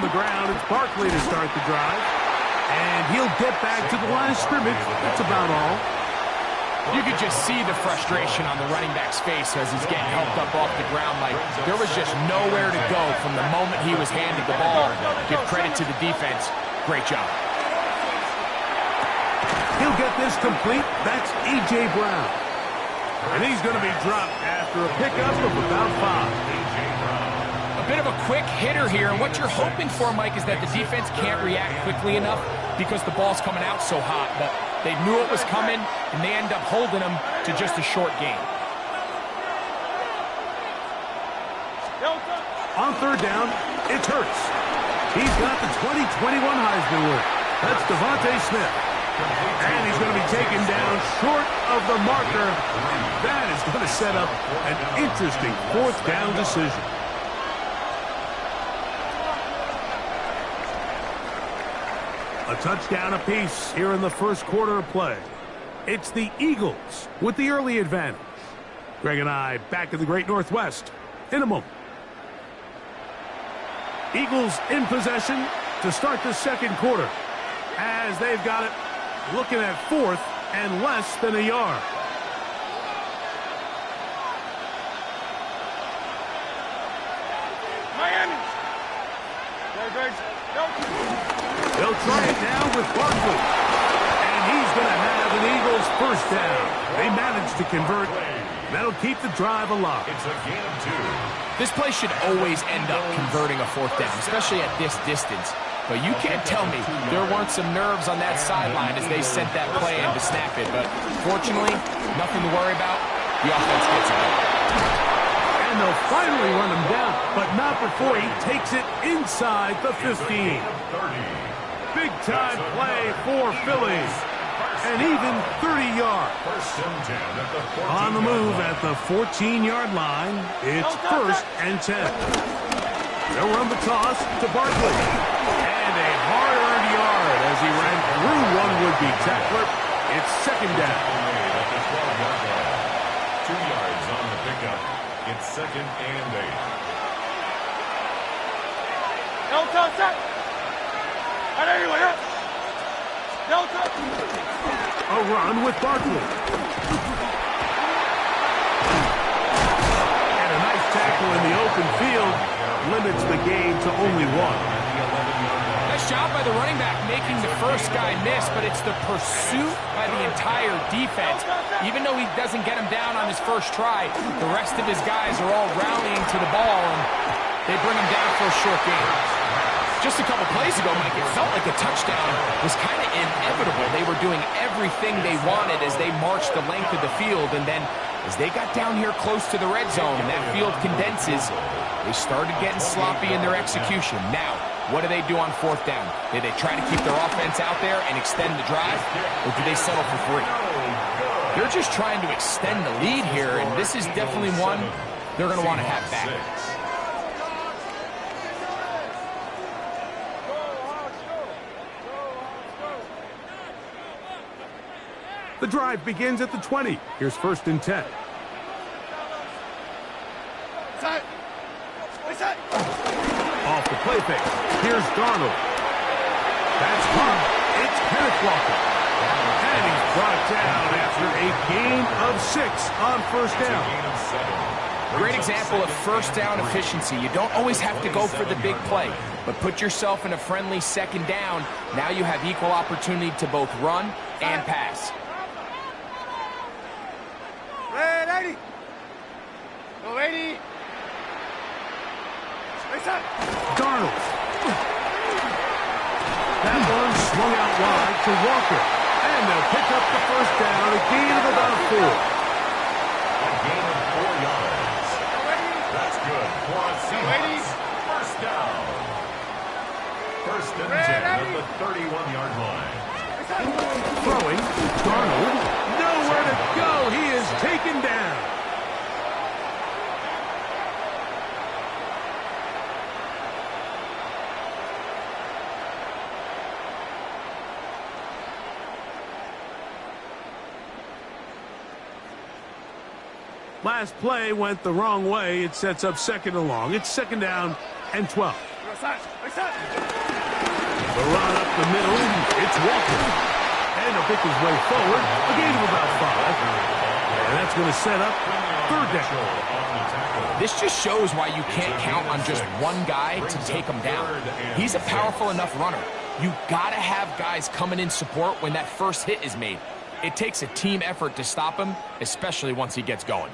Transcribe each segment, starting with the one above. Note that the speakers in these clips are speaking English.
the ground. It's Barkley to start the drive. And he'll get back to the line of scrimmage. That's about all. You could just see the frustration on the running back's face as he's getting helped up off the ground. Like, there was just nowhere to go from the moment he was handed the ball. Give credit to the defense. Great job. He'll get this complete. That's A.J. Brown. And he's going to be dropped after a pickup of about 5. A bit of a quick hitter here, and what you're hoping for, Mike, is that the defense can't react quickly enough because the ball's coming out so hot. But they knew it was coming, and they end up holding them to just a short gain. On third down, it's Hurts. He's got the 2021 Heisman winner. That's Devontae Smith. And he's going to be taken down short of the marker. That is going to set up an interesting fourth down decision. A touchdown apiece here in the first quarter of play. It's the Eagles with the early advantage. Greg and I back in the Great Northwest in a moment. Eagles in possession to start the second quarter as they've got it looking at fourth and less than a yard. Miami. They'll try it now with Barkley. And he's going to have an Eagles first down. They managed to convert. That'll keep the drive alive. It's a gain of 2. This play should always end up converting a fourth down, especially at this distance. But you can't tell me there weren't some nerves on that sideline as they sent that play in to snap it. But fortunately, nothing to worry about. The offense gets it. And they'll finally run him down, but not before he takes it inside the 15. Big-time play for Philly. And even 30 yards. On the move at the 14-yard line, it's 1st and 10. They'll run the toss to Barkley. And a hard-earned yard as he ran through one would-be tackler. It's 2nd down. 2 yards on the pickup. It's 2nd and 8. A run with Barkley. And a nice tackle in the open field limits the gain to only 1. Nice job by the running back making the first guy miss, but it's the pursuit by the entire defense. Even though he doesn't get him down on his first try, the rest of his guys are all rallying to the ball, and they bring him down for a short gain. Just a couple plays ago, Mike, it felt like a touchdown was kind of inevitable. They were doing everything they wanted as they marched the length of the field, and then as they got down here close to the red zone and that field condenses, they started getting sloppy in their execution. Now, what do they do on 4th down? Do they try to keep their offense out there and extend the drive, or do they settle for 3? They're just trying to extend the lead here, and this is definitely one they're going to want to have back. The drive begins at the 20. Here's 1st and 10. Off the play fake. Here's Darnold. That's hard. It's Kenneth Walker. And he's brought down after a gain of 6 on 1st down. Great example of first down efficiency. You don't always have to go for the big play, but put yourself in a friendly 2nd down. Now you have equal opportunity to both run and pass. Ready. Go 80. Darnold. That one swung out wide to Walker. And they'll pick up the first down, a gain of about 4. A gain of 4 yards. That's good for a Seahawks. First down. 1st and 10 at the 31-yard line. Throwing, Darnold. Nowhere to go. He is taken down. Last play went the wrong way. It sets up 2nd and long. It's 2nd down and 12. The run up the middle, it's Walker. And he'll pick his way forward, a gain of about 5. And that's going to set up third down. This just shows why you can't count on just one guy to take him down. He's a powerful enough runner. You got to have guys coming in support when that first hit is made. It takes a team effort to stop him, especially once he gets going.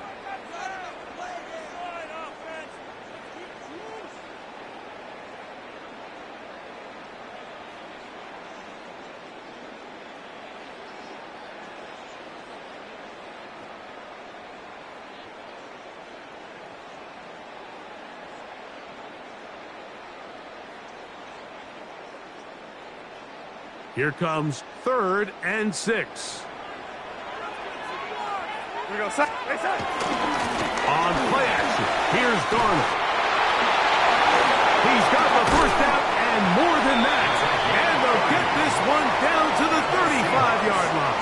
Here comes 3rd and 6. Here we go, side. On play action, here's Darnold. He's got the first down and more than that. And they'll get this one down to the 35-yard line.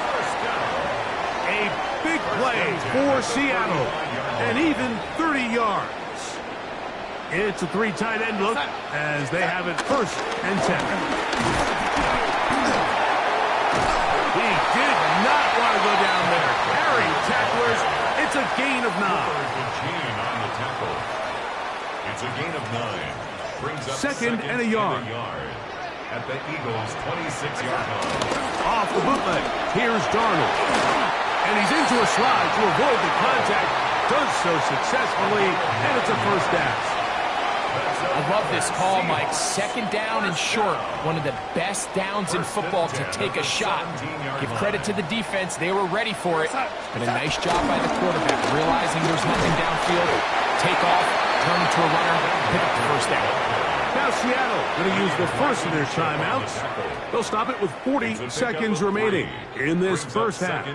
A big play for Seattle. And even 30 yards. It's a 3 tight end look as they have it 1st and 10. He did not want to go down there. Carry tacklers. It's a gain of 9. It's a gain of 9. Brings up 2nd and a yard. At the Eagles' 26-yard line. Off the bootleg. Here's Darnold. And he's into a slide to avoid the contact. Does so successfully. And it's a first down. I love this call, Mike. 2nd down and short. One of the best downs in football to take a shot. Give credit to the defense. They were ready for it. But a nice job by the quarterback, realizing there's nothing downfield. Take off, turn into a runner, pick up the first down. Now Seattle going to use the first of their timeouts. They'll stop it with 40 seconds remaining in this first half.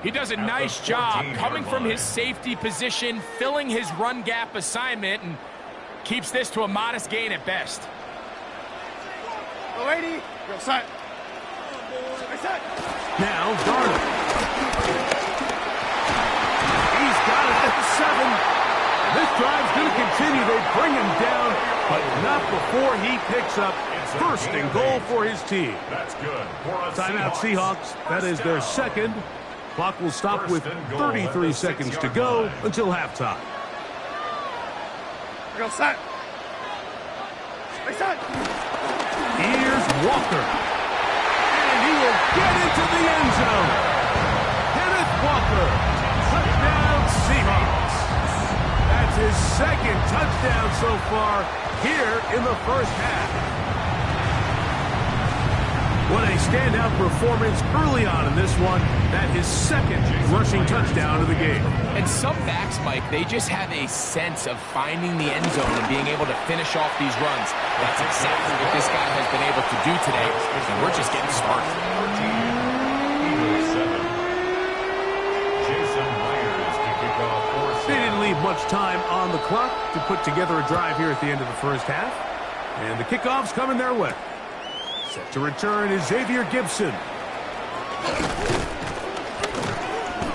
He does a nice job coming from his safety position, filling his run gap assignment, and keeps this to a modest gain at best. Go 80. Go side. Now Darnold. He's got it at the 7. This drive's going to continue. They bring him down, but not before he picks up 1st and goal for his team. That's good. Timeout Seahawks. That is their 2nd. Clock will stop with 33 seconds to go until halftime. Go side. Here's Walker. And he will get into the end zone. Kenneth Walker. Touchdown Seahawks. That's his 2nd touchdown so far here in the first half. What a standout performance early on in this one. That his 2nd rushing touchdown of the game. And some backs, Mike, they just have a sense of finding the end zone and being able to finish off these runs. That's exactly what this guy has been able to do today, and we're just getting started. They didn't leave much time on the clock to put together a drive here at the end of the first half. And the kickoff's coming their way. Set to return is Xavier Gibson.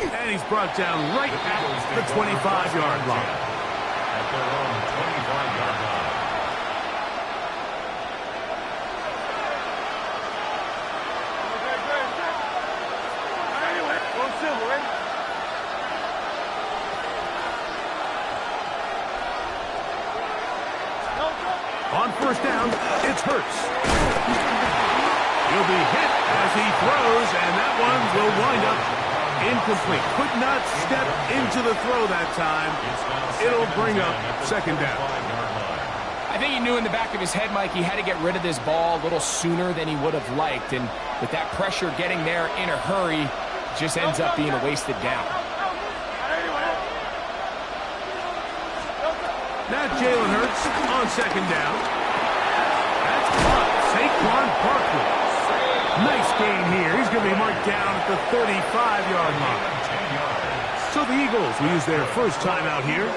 And he's brought down right at the 25-yard line. At their own 25-yard line. On first down, it's Hurts. He'll be hit as he throws, and that one will wind up incomplete. Could not step into the throw that time. It'll bring up 2nd down. I think he knew in the back of his head, Mike, he had to get rid of this ball a little sooner than he would have liked. And with that pressure getting there in a hurry, it just ends up being a wasted down. Now Jalen Hurts on 2nd down. That's caught. Saquon Barkley. Nice game here. He's going to be marked down at the 35-yard line. So the Eagles will use their first timeout here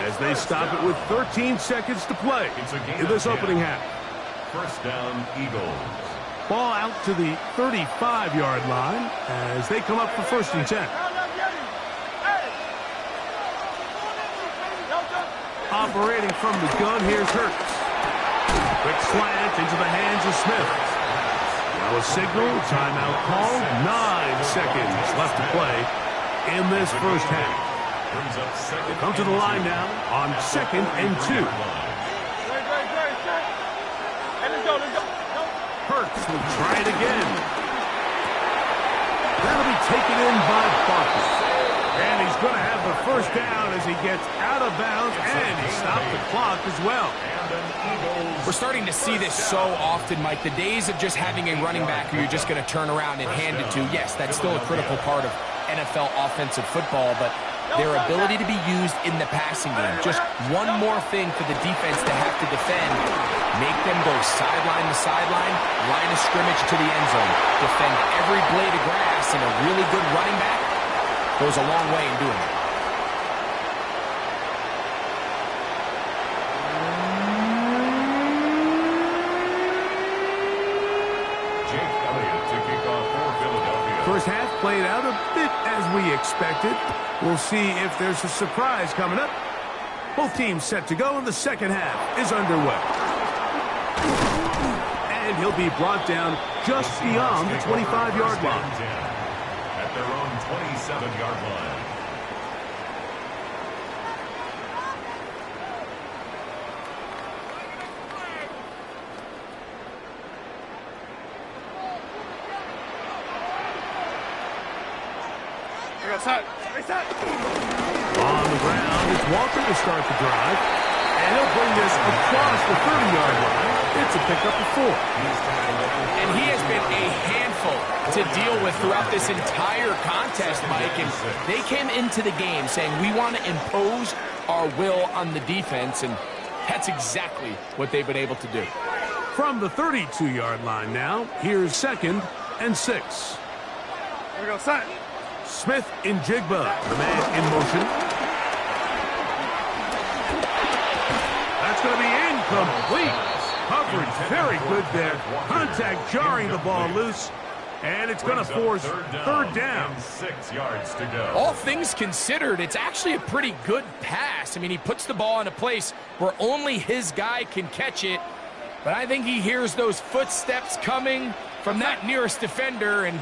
as they stop it with 13 seconds to play in this opening half. First down, Eagles. Ball out to the 35-yard line as they come up for 1st and 10. Operating from the gun, here's Hurts. Back into the hands of Smith. Now a signal, timeout called. 9 seconds left to play in this first half. We'll come to the line now on 2nd and 2. Hurts will try it again. That'll be taken in by Barkley. And he's going to have the first down as he gets out of bounds, and he stopped the clock as well. We're starting to see this so often, Mike. The days of just having a running back who you're just going to turn around and hand it to, yes, that's still a critical part of NFL offensive football, but their ability to be used in the passing game, just one more thing for the defense to have to defend, make them go sideline to sideline, line of scrimmage to the end zone, defend every blade of grass, and a really good running back goes a long way in doing it. First half played out a bit as we expected. We'll see if there's a surprise coming up. Both teams set to go, and the second half is underway. And he'll be brought down just beyond the 25-yard line. At their own 27-yard line. On the ground, it's Walker to start the drive. And he'll bring this across the 30-yard line. It's a pickup of 4. And he has been a handful to deal with throughout this entire contest, Mike. And they came into the game saying, we want to impose our will on the defense. And that's exactly what they've been able to do. From the 32-yard line now, here's 2nd and 6. Here we go, son. Smith in Jigba, the man in motion. That's going to be incomplete. Coverage very good there. Contact jarring the ball loose. And it's going to force third down. 6 yards to go. All things considered, it's actually a pretty good pass. I mean, he puts the ball in a place where only his guy can catch it. But I think he hears those footsteps coming from that nearest defender, and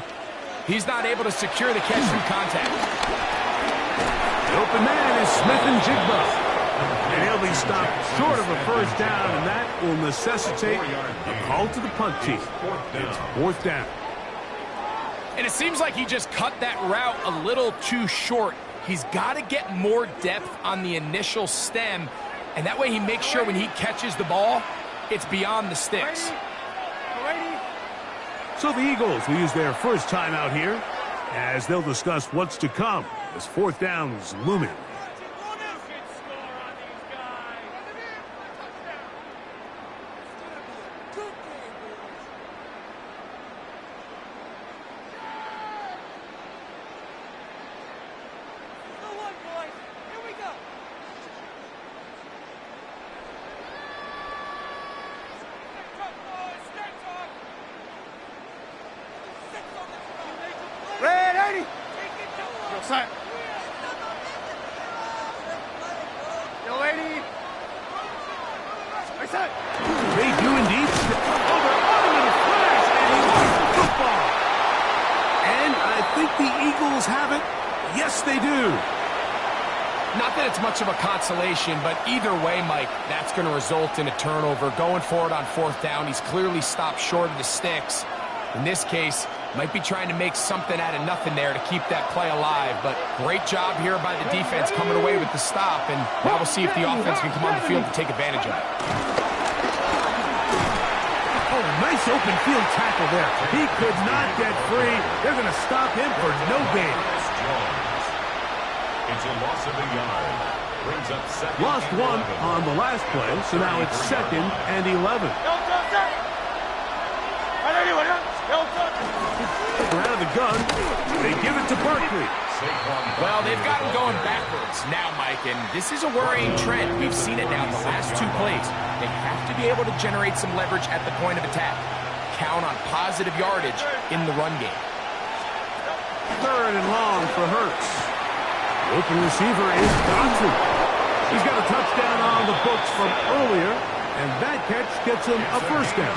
he's not able to secure the catch through contact. The open man is Smith and Jigba. And he'll be stopped short of a first down, and that will necessitate a call to the punt team. It's 4th down. And it seems like he just cut that route a little too short. He's got to get more depth on the initial stem, and that way he makes sure when he catches the ball, it's beyond the sticks. So the Eagles will use their first timeout here as they'll discuss what's to come as 4th down is looming. They do indeed. Oh, they're on him in a flash, and he lost the football. And I think the Eagles have it. Yes, they do. Not that it's much of a consolation, but either way, Mike, that's going to result in a turnover. Going forward on 4th down, he's clearly stopped short of the sticks. In this case, might be trying to make something out of nothing there to keep that play alive. But great job here by the defense coming away with the stop. And now we'll see if the offense can come on the field to take advantage of it. Oh, nice open field tackle there. He could not get free. They're going to stop him for no gain. It's a loss of a yard. Brings up 2nd. Lost 1 on the last play, so now it's 2nd and 11. They're out of the gun. They give it to Barkley. Well, they've got him going backwards now, Mike, and this is a worrying trend. We've seen it now the last 2 plays. They have to be able to generate some leverage at the point of attack. Count on positive yardage in the run game. 3rd and long for Hurts. Open receiver is Johnson. He's got a touchdown on the books from earlier. And that catch gets him a first down.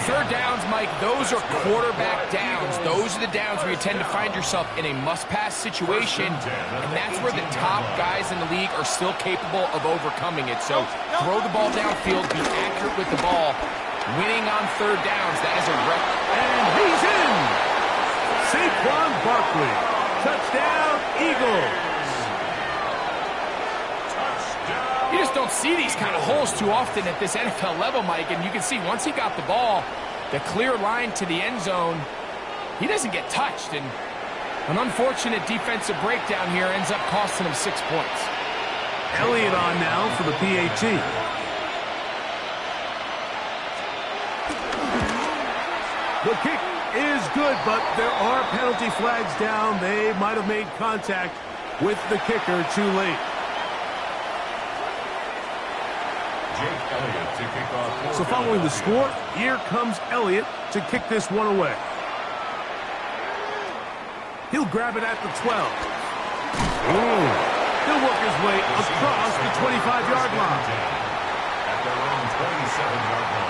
Third downs, Mike, those are quarterback downs. Those are the downs where you tend to find yourself in a must-pass situation, and that's where the top guys in the league are still capable of overcoming it. So throw the ball downfield, be accurate with the ball. Winning on third downs, that is a record. And he's in! Saquon Barkley. Touchdown, Eagles. You just don't see these kind of holes too often at this NFL level, Mike, and you can see once he got the ball, the clear line to the end zone, he doesn't get touched, and an unfortunate defensive breakdown here ends up costing him 6 points. Elliott on now for the PAT. The kick is good, but there are penalty flags down. They might have made contact with the kicker too late. So following the score, here comes Elliott to kick this one away. He'll grab it at the 12. Ooh. He'll work his way across the 25-yard line. At their own 27-yard line.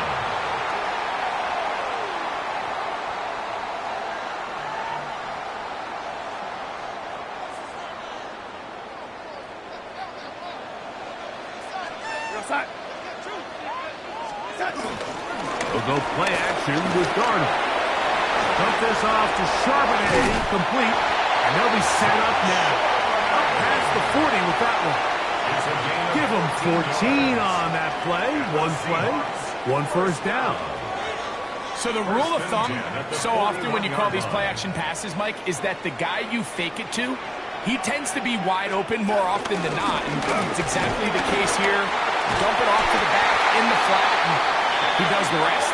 They'll go play action with Darnold. Dump this off to Charbonnet, complete, and they'll be set up now. Up past the 40 with that one. Give them 14 on that play, one first down. So the rule of thumb, so often when you call these play-action passes, Mike, is that the guy you fake it to, he tends to be wide open more often than not. And it's exactly the case here. Dump it off to the back in the flat, and he does the rest.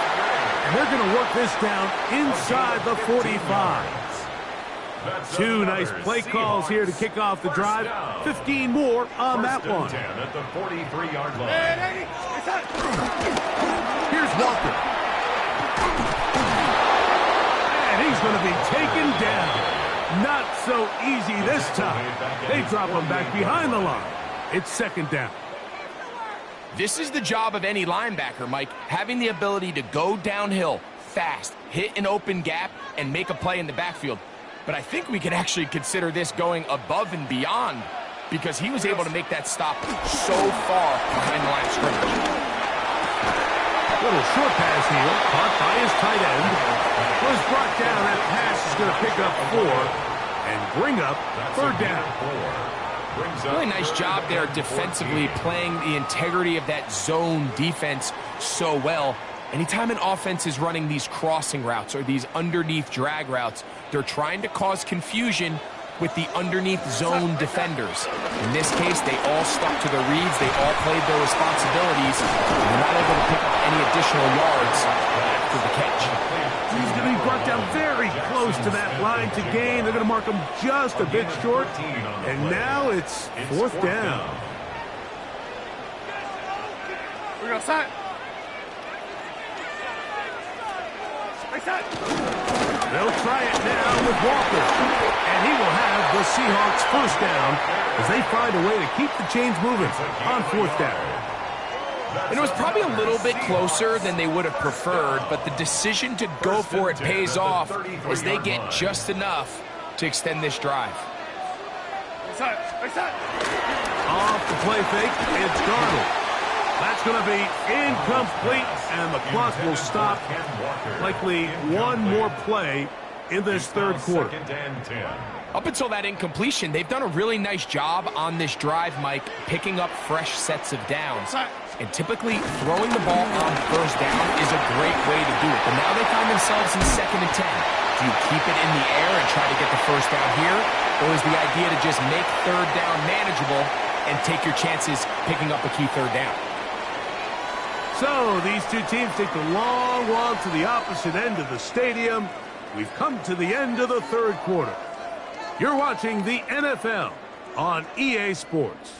And they're going to work this down inside the 45. Two nice play calls here to kick off the drive. 15 more on that one. At the 43-yard line. Here's Walker. And he's going to be taken down. Not so easy this time. They drop him back behind the line. It's second down. This is the job of any linebacker, Mike, having the ability to go downhill fast, hit an open gap, and make a play in the backfield. But I think we can actually consider this going above and beyond because he was able to make that stop so far behind the line of scrimmage. Little short pass here, caught by his tight end. Was brought down. That pass is going to pick up 4 and bring up third down. Really nice job there defensively, playing the integrity of that zone defense so well. Anytime an offense is running these crossing routes or these underneath drag routes, they're trying to cause confusion with the underneath zone defenders. In this case, they all stuck to their reads. They all played their responsibilities. They're not able to pick up any additional yards after the catch. He's going to be brought down very close to that line to gain. They're going to mark him just a bit short. And now it's fourth down. We're going to set. They'll try it now with Walker. And he will have the Seahawks first down as they find a way to keep the chains moving on fourth down. And it was probably a little bit closer than they would have preferred, but the decision to go for it pays off as they get just enough to extend this drive. Off the play fake, it's Darnold. That's going to be incomplete, and the clock will stop. Likely one more play in this third quarter. Up until that incompletion, they've done a really nice job on this drive, Mike, picking up fresh sets of downs. And typically, throwing the ball on first down is a great way to do it. But now they find themselves in 2nd and 10. Do you keep it in the air and try to get the first down here? Or is the idea to just make third down manageable and take your chances picking up a key third down? So these two teams take the long walk to the opposite end of the stadium. We've come to the end of the third quarter. You're watching the NFL on EA Sports.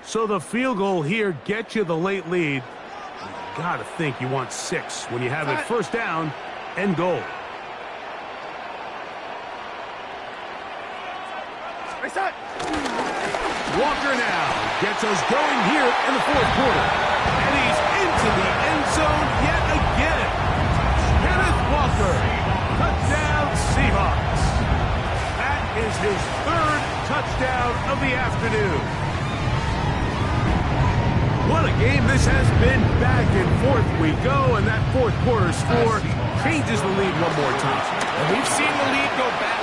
So the field goal here gets you the late lead. You gotta think you want 6 when you have it first down and goal. Walker now Gets us going here in the fourth quarter. And he's into the end zone yet again. Kenneth Walker, touchdown Seahawks. That is his third touchdown of the afternoon. What a game this has been. Back and forth we go, and that fourth quarter score changes the lead one more time. And we've seen the lead go back.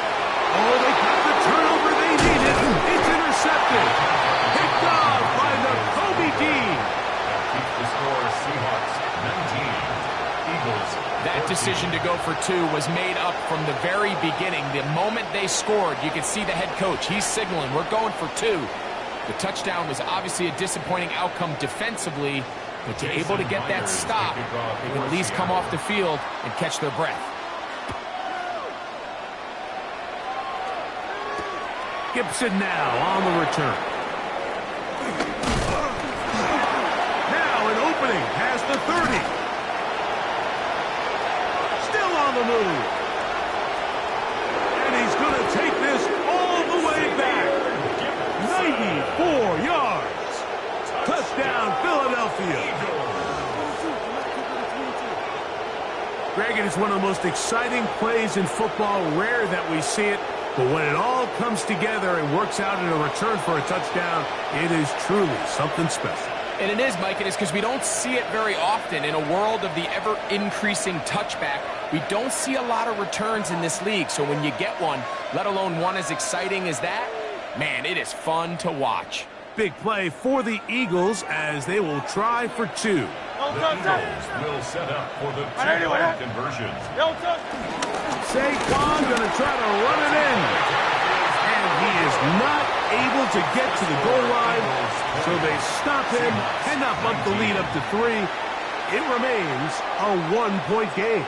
Oh, they got the turnover they needed. It's intercepted. Picked off by the Kobe Dean. Keeps the score Seahawks 19. Eagles. That decision to go for 2 was made up from the very beginning. The moment they scored, you could see the head coach. He's signaling, we're going for 2. The touchdown was obviously a disappointing outcome defensively, but to able to get that stop, they can at least come off the field and catch their breath. Gibson now on the return. Now an opening past the 30. Still on the move. And he's going to take this all the way back. 94 yards. Touchdown, Philadelphia. Greg, it is one of the most exciting plays in football. Rare that we see it. But when it all comes together and works out in a return for a touchdown, it is truly something special. And it is, Mike. It is because we don't see it very often. In a world of the ever-increasing touchback, we don't see a lot of returns in this league. So when you get one, let alone one as exciting as that, man, it is fun to watch. Big play for the Eagles as they will try for 2. The Eagles will set up for the 2-point conversion. Saquon going to try to run it in. And he is not able to get to the goal line, so they stop him, cannot bump the lead up to 3. It remains a 1-point game.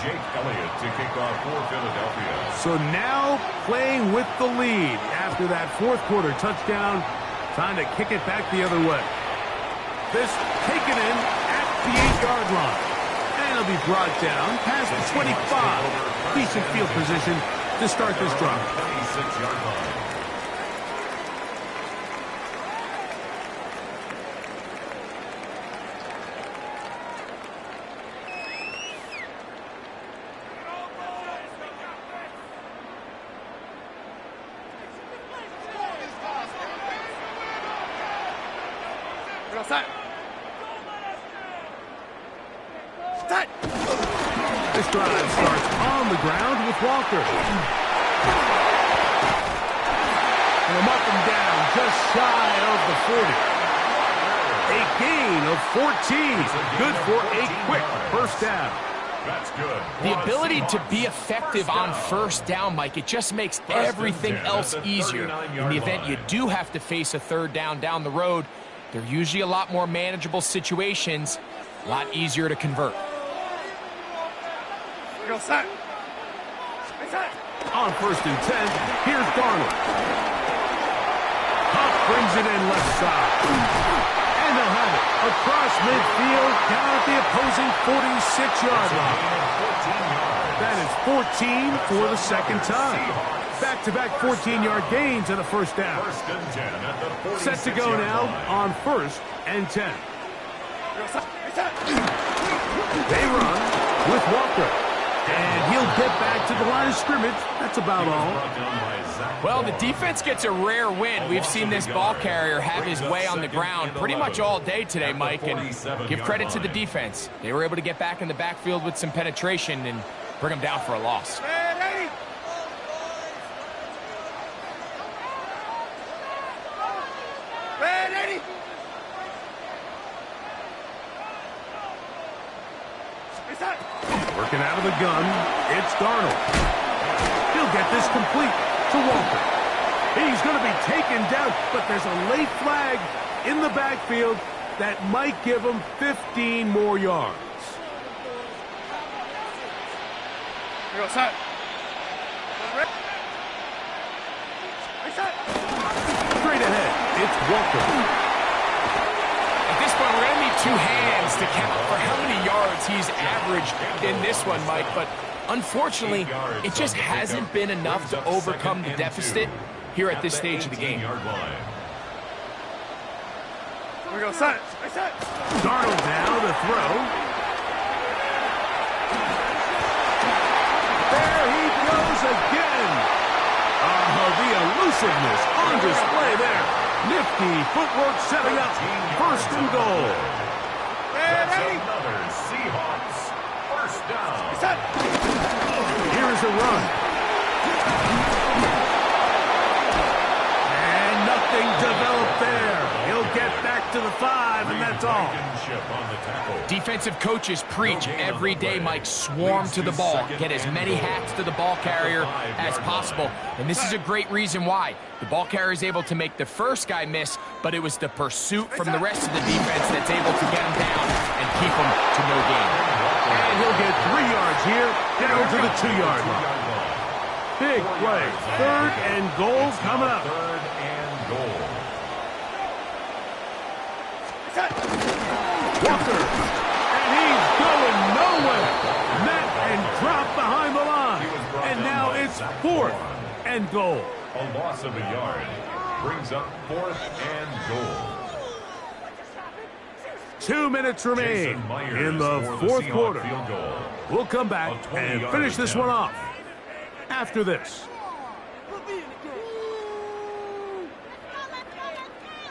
Jake Elliott to kick off for Philadelphia. So now playing with the lead after that fourth quarter touchdown, trying to kick it back the other way. This taken in at the 8-yard line. And it'll be brought down past the 25. Decent field position to start this drive. 26-yard line. This drive starts on the ground with Walker. And a up and down just shy of the 40. A gain of 14. Good for a quick first down. That's good. The ability to be effective on first down, Mike, it just makes everything else easier. In the event you do have to face a third down the road, they're usually a lot more manageable situations, a lot easier to convert. On first and 10, here's Darnold. Huff brings it in left side. And they'll have it across midfield down at the opposing 46-yard line. That is 14 for the second time. Back-to-back 14-yard gains and a first down. Set to go now on first and 10. They run with Walker. And he'll get back to the line of scrimmage. That's about all. Well, the defense gets a rare win. We've seen this ball carrier have his way on the ground pretty much all day today, Mike, and give credit to the defense. They were able to get back in the backfield with some penetration and bring them down for a loss. Working out of the gun, it's Darnold. He'll get this complete to Walker. He's going to be taken down, but there's a late flag in the backfield that might give him 15 more yards. Straight ahead, it's Walker. At this point, we're going to need two hands wants to count for how many yards he's averaged in this one, Mike, but unfortunately, it just hasn't been enough to overcome the deficit here at this stage of the game. We go set. Darnold now to throw. There he goes again. The elusiveness on display there. Nifty footwork setting up first and goal. That's another Seahawks first down. Here's a run. And nothing developed there. He'll get back to the 5, and that's all. Defensive coaches preach every day, Mike, swarm to the ball. Get as many hats to the ball carrier as possible. And this is a great reason why. The ball carrier is able to make the first guy miss, but it was the pursuit from the rest of the defense that's able to get him down and keep him to no gain. And he'll get 3 yards here, down to the 2-yard line. Big play. 3rd and goal coming up. 3rd and goal. Walker. And he's going nowhere. Met and dropped behind the line. And now it's 4th and goal. A loss of a yard brings up 4th and goal. 2 minutes remain in the 4th quarter. We'll come back and finish this one off after this.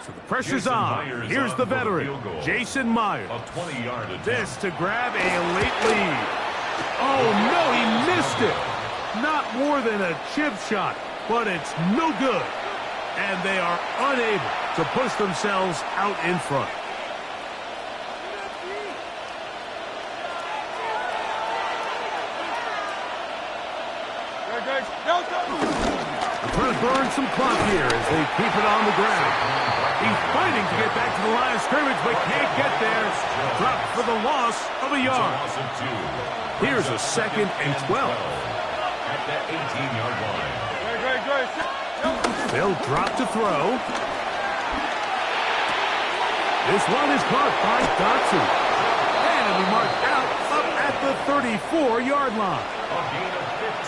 So the pressure's on. Here's the veteran, Jason Myers. This to grab a late lead. Oh, no, he missed it. Not more than a chip shot, but it's no good. And they are unable to push themselves out in front. Trying to burn some clock here as they keep it on the ground. He's fighting to get back to the line of scrimmage, but can't get there. Dropped for the loss of a yard. Here's a 2nd and 12. At the 18-yard line. They'll drop to throw. This one is caught by Dotson. And it'll be marked out up at the 34-yard line.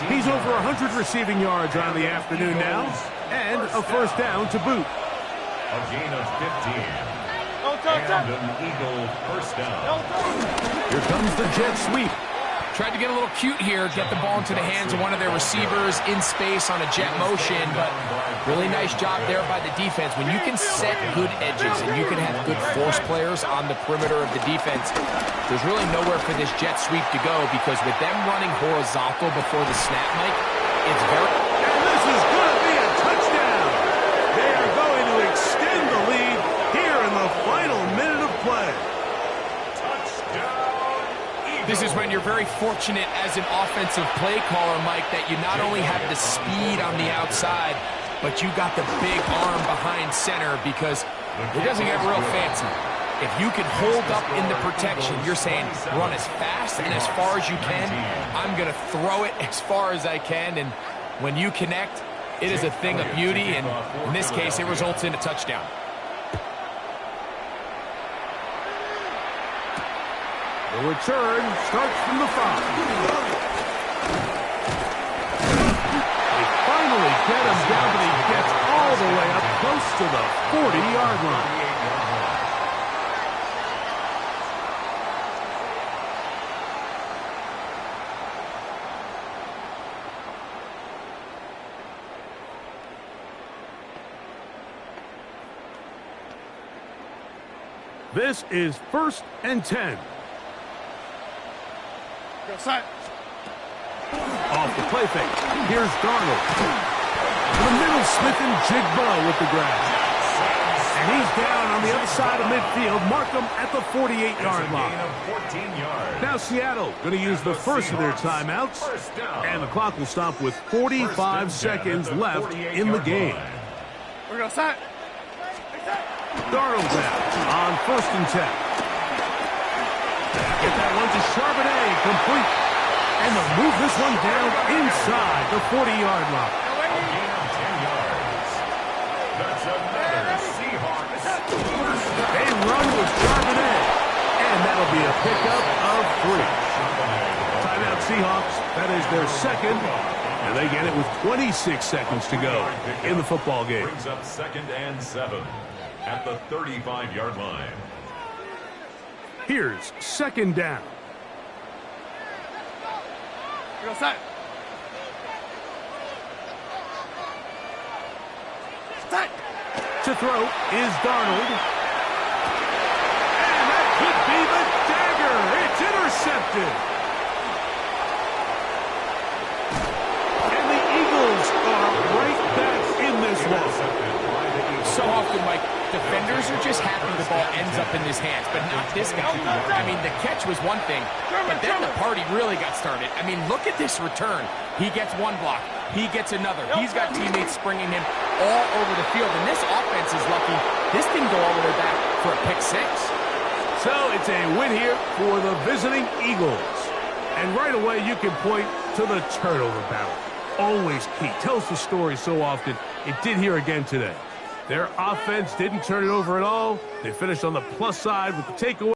He's over 100 receiving yards on the afternoon now, and a first down to boot. A gain of 15. And an Eagle first down. Here comes the jet sweep. Tried to get a little cute here, get the ball into the hands of one of their receivers in space on a jet motion, but really nice job there by the defense. When you can set good edges and you can have good force players on the perimeter of the defense, there's really nowhere for this jet sweep to go, because with them running horizontal before the snap, Mike, it's very... And this is going to be a touchdown. They are going to extend the lead here in the final minute of play. This is when you're very fortunate as an offensive play caller, Mike, that you not only have the speed on the outside, but you got the big arm behind center, because it doesn't get real fancy. If you can hold up in the protection, you're saying run as fast and as far as you can. I'm going to throw it as far as I can, and when you connect, it is a thing of beauty, and in this case, it results in a touchdown. The return starts from the 5. They finally get him down, but he gets all the way up close to the 40-yard line. This is 1st and 10. Off the play fake. Here's Darnold. To the middle, Smith and Jigba with the grab. And he's down on the other side of midfield. Mark him at the 48-yard line. Now Seattle going to use the first of their timeouts. And the clock will stop with 45 seconds left in the game. We're going to set. Darnold down on 1st and 10. Get that one to Charbonnet, complete. And they'll move this one down inside the 40-yard line. A gain of 10 yards. That's another Seahawks. They run with Charbonnet. And And that'll be a pickup of 3. Timeout Seahawks. That is their second. And they get it with 26 seconds to go in the football game. Brings up 2nd and 7 at the 35-yard line. Here's 2nd down. We're going to set. Set. To throw is Darnold. And that could be the dagger. It's intercepted. And the Eagles are right back in this one. So often, Mike, defenders are just happy the ball ends up in his hands, but not this guy. I mean, the catch was one thing, but then the party really got started. I mean, look at this return. He gets one block. He gets another. He's got teammates springing him all over the field, and this offense is lucky. This didn't go all the way back for a pick 6. So it's a win here for the visiting Eagles. And right away, you can point to the turnover battle. Always key. Tells the story so often. It did here again today. Their offense didn't turn it over at all. They finished on the plus side with the takeaway.